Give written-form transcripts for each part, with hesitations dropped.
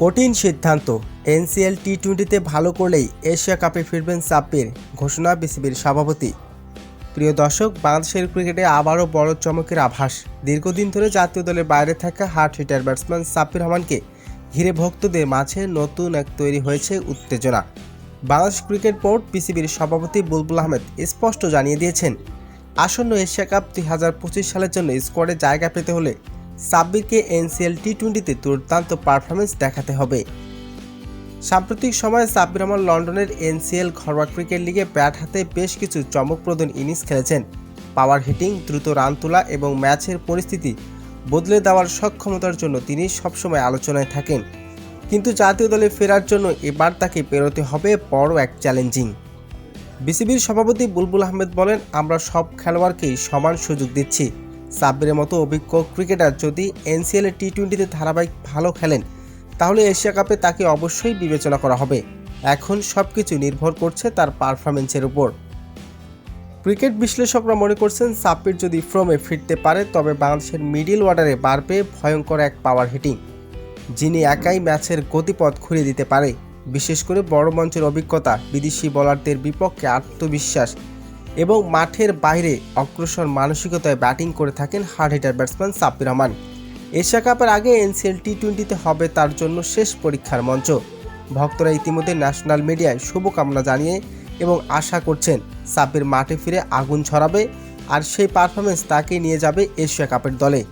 কঠিন সিদ্ধান্ত। এনসিএল টি-20তে ভালো করলেই এশিয়া কাপে ফিরবেন সাব্বির, ঘোষণা বিসিবির সভাপতি। প্রিয় দর্শক, বাংলাদেশের ক্রিকেটে আবারও বড় চমকের আভাস। দীর্ঘদিন ধরে জাতীয় দলের বাইরে থাকা হার্ড হিটার ব্যাটসম্যান সাব্বির রহমানকে ঘিরে ভক্তদের মাঝে নতুন এক তৈরি হয়েছে উত্তেজনা। বাংলাদেশ ক্রিকেট বোর্ড বিসিবির সভাপতি বুলবুল আহমেদ স্পষ্ট জানিয়ে দিয়েছেন, আসন্ন এশিয়া কাপ 2025 সালের জন্য স্কোয়াডে জায়গা পেতে হলে সাব্বিরকে এনসিএল টি-20তে দুর্দান্ত পারফরমেন্স দেখাতে হবে। সাম্প্রতিক সময়ে সাব্বির রহমান লন্ডনের এনসিএল ঘরোয়া ক্রিকেট লিগে ব্যাট হাতে বেশ কিছু চমকপ্রদ ইনিংস খেলেছেন। পাওয়ার হিটিং, দ্রুত রান তোলা এবং ম্যাচের পরিস্থিতি বদলে দেওয়ার সক্ষমতার জন্য তিনি সবসময় আলোচনায় থাকেন। কিন্তু জাতীয় দলে ফেরার জন্য এবার তাকে পেরোতে হবে বড় এক চ্যালেঞ্জিং। বিসিবির সভাপতি বুলবুল আহমেদ বলেন, আমরা সব খেলোয়াড়কেই সমান সুযোগ দিচ্ছি। সাব্বিরের মতো অভিজ্ঞ ক্রিকেটার যদি এনসিএল টি-20তে ধারাবাহিক ভালো খেলেন তাহলে এশিয়া কাপে তাকে অবশ্যই বিবেচনা করা হবে। এখন সবকিছু নির্ভর করছে তার পারফরম্যান্সের উপর। ক্রিকেট বিশ্লেষকরা মনে করছেন, সাব্বির যদি ফর্মে ফিরতে পারে তবে বাংলাদেশের মিডল অর্ডারে বাড়বে ভয়ঙ্কর এক পাওয়ার হিটিং, যিনি একাই ম্যাচের গতিপথ ঘুরিয়ে দিতে পারে। বিশেষ করে বড় মঞ্চের অভিজ্ঞতা, বিদেশি বোলারদের বিপক্ষে আত্মবিশ্বাস এবং মাঠের বাইরে অগ্রসর মানসিকতায় ব্যাটিং করে থাকেন hard hitter batsman Sabbir Rahman. Asia কাপের আগে এনসিএল টি-20তে হবে তার জন্য শেষ পরীক্ষার মঞ্চ। ভক্তরা ইতিমধ্যে ন্যাশনাল মিডিয়ায় শুভকামনা জানিয়ে এবং আশা করছেন সাব্বির মাঠে ফিরে আগুন ছড়াবে আর সেই পারফরমেন্স তাকে নিয়ে যাবে এশিয়া কাপের দলে।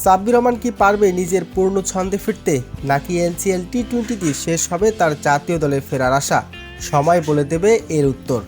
সাব্বির রহমান কি পারবে নিজের পূর্ণ ছন্দে ফিরতে, নাকি এনসিএল টি-20তে শেষ হবে তার জাতীয় দলে ফেরার আশা? সময় বলে দেবে এর উত্তর।